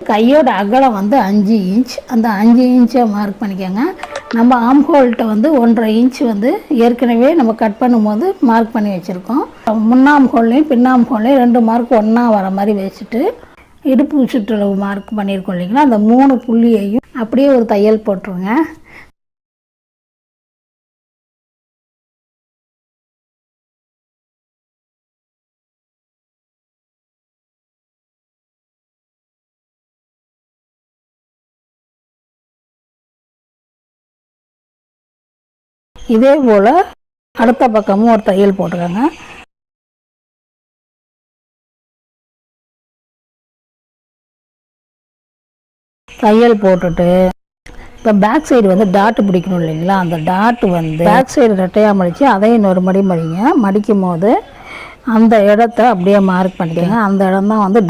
கையோட அகலம் வந்து 5 இன்ச். அந்த 5 இன்ச்சை மார்க் பண்ணிக்கோங்க. நம்ம ஆம் ஹோல்கிட்ட வந்து 1.5 இன்ச் வந்து ஏற்கனவே நம்ம கட் பண்ணும்போது மார்க் பண்ணி வச்சுருக்கோம். முன்னாம் ஹோல்லையும் பின்னாம் ஹோல்லையும் 2 மார்க் ஒன்றா வர மாதிரி வச்சுட்டு இடுப்பு சுற்றளவு மார்க் பண்ணியிருக்கோம் இல்லைங்களா, அந்த 3 புள்ளியையும் அப்படியே ஒரு தையல் போட்டுருங்க. இதே போல் அடுத்த பக்கமும் ஒரு தையல் போட்டுக்கோங்க. தையல் போட்டுட்டு இப்போ பேக் சைடு வந்து டாட்டு பிடிக்கணும் இல்லைங்களா, அந்த டாட்டு வந்து பேக் சைடு ரெட்டையாக மடித்து அதையும் இன்னொரு மடிங்க. மடிக்கும் போது அந்த இடத்த அப்படியே மார்க் பண்ணிக்கோங்க. அந்த இடம் தான் வந்து